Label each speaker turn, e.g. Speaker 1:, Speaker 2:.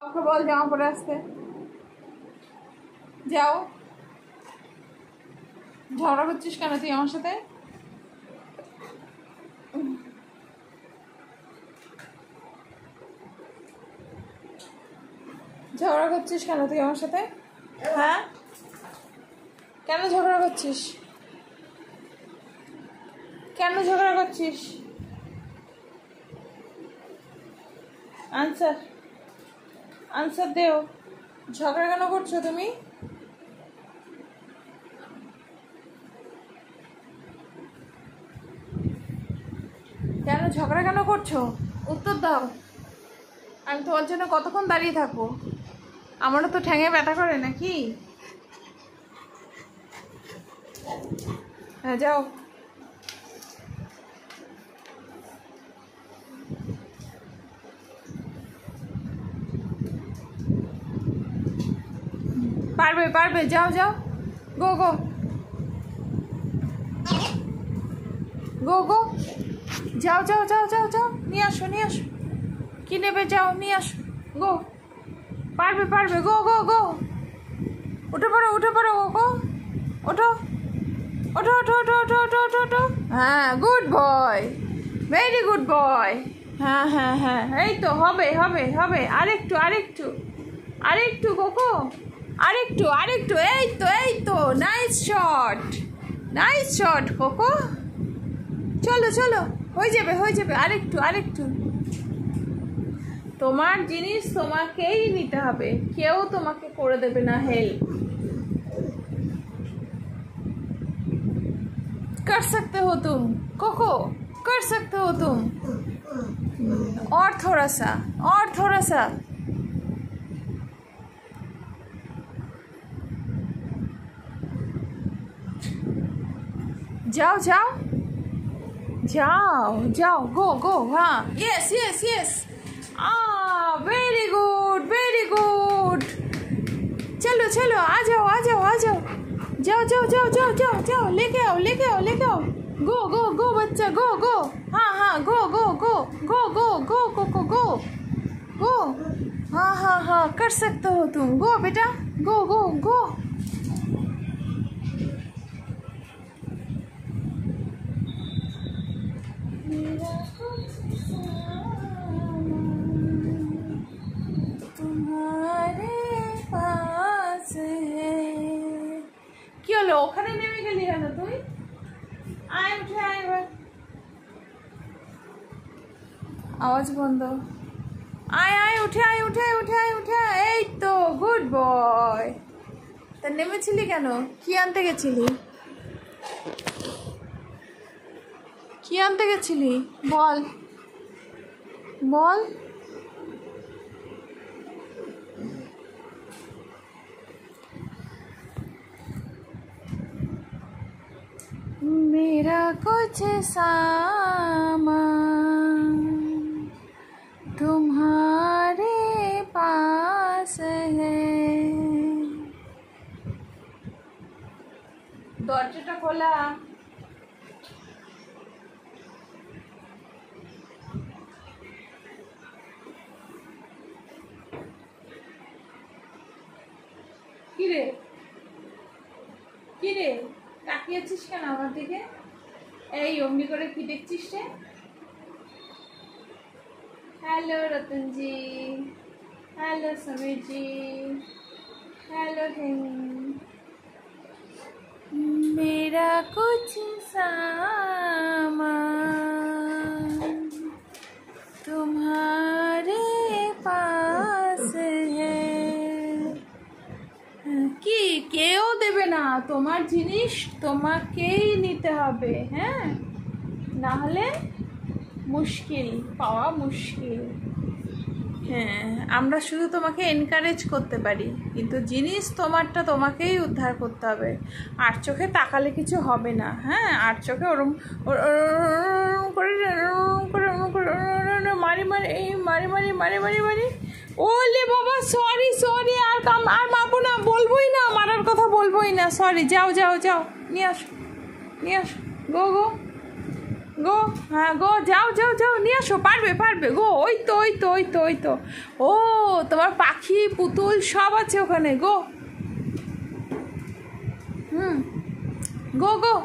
Speaker 1: ওকে বল জামা পরে আসতে। যাও। ঝগড়া করছিস কেন তুই আমার সাথে? ঝগড়া করছিস কেন তুই আমার সাথে? হ্যাঁ, কেন ঝগড়া করছিস? কেন ঝগড়া করছিস? আনসার আনসার দেও। ঝগড়া কেন করছো তুমি? কেন ঝগড়া কেন করছো? উত্তর দাও। আমি তোমার জন্য কতক্ষণ দাঁড়িয়ে থাকবো? আমারও তো ঠ্যাঙে ব্যথা করে নাকি? হ্যাঁ যাও। পারবে পারবে, যাও যাও, গো গো গো গো, যাও যাও যাও যাও যাও, নিয়ে আসো নিয়ে আসো। কি নেবে? যাও নিয়ে আসো, গো। পারবে পারবে, গো গো গো। উঠে পড়ো উঠে পড়ো, গো ওঠো ওঠো ওঠো ওঠো ওঠো ওঠো ওঠো ওঠো। হ্যাঁ, good boy, very good boy. হ্যাঁ হ্যাঁ হ্যাঁ, এই তো হবে হবে হবে, আরেকটু আরেকটু আরেকটু কোকো, আরেকটু আরেকটু, এই তো nice shot, nice shot cocoa. চলো চলো, হয়ে যাবে হয়ে যাবে, আরেকটু আরেকটু। তোমার জিনিস তোমাকেই নিতে হবে, কেউ তোমাকে করে দেবে না হেল্প। कर सकते हो तुम कोको, कर सकते हो तुम। और थोड़ा सा, और थोड़ा सा। जाओ जाओ जाओ जाओ, गो गो। हाँ, yes yes yes, very good very good. चलो चलो, आ जाओ आ जाओ आ जाओ, जाओ जाओ जाओ जाओ जाओ जाओ, लेके आओ लेके आओ लेके आओ। गो गो गो बच्चा, गो गो। हाँ हाँ, गो गो गो गो गो गो कोको गो गो। हाँ हाँ हाँ, कर सकते हो तुम, गो बेटा, गो गो गो। तुम्हारे पास है। কি হলো, ওখানে নেমে গেলি কেন তুই? আয় উঠে আয় এবার। আওয়াজ বন্ধ। আয় আয়, উঠে আয় উঠে আয় উঠে আয় উঠে আয়, এই তো গুড বয়। তা নেমেছিলি কেন? কি আনতে গেছিলি? কি আনতে গেছিলি বল বল। मेरा कुछ सामान तुम्हारे पास है। দরজাটা খোলা। কিরে কিরে, তাকিয়েছিস কেন আমার দিকে? এই অমনি করে কি দেখছিস রে? হ্যালো রতনজি, হ্যালো সমীরজি, হ্যালো मेरा कुछ सामान तुम्हारे पास है। কি কেউ দেবে না, তোমার জিনিস তোমাকেই নিতে হবে। হ্যাঁ, না হলে মুশকিল, পাওয়া মুশকিল। হ্যাঁ, আমরা শুধু তোমাকে এনকারেজ করতে পারি, কিন্তু জিনিস তোমারটা তোমাকেই উদ্ধার করতে হবে। আর চোখে তাকালে কিছু হবে না। হ্যাঁ, আর চোখে ওরম করে মারি মারি এই মারি মারি মারি মারি মারি। ওলে বাবা, সরি সরি, আর মারবো না, বলবোই না, মারার কথা বলবোই না, সরি। যাও যাও যাও, নিয়ে আসো নিয়ে আসো, গো গো গো, হ্যাঁ গো, যাও যাও যাও, নিয়ে আসো, পারবে পারবে গো, ওই তো ওই তো ওই তো ওই তো। ও, তোমার পাখি পুতুল সব আছে ওখানে গো। হুম, গো গো।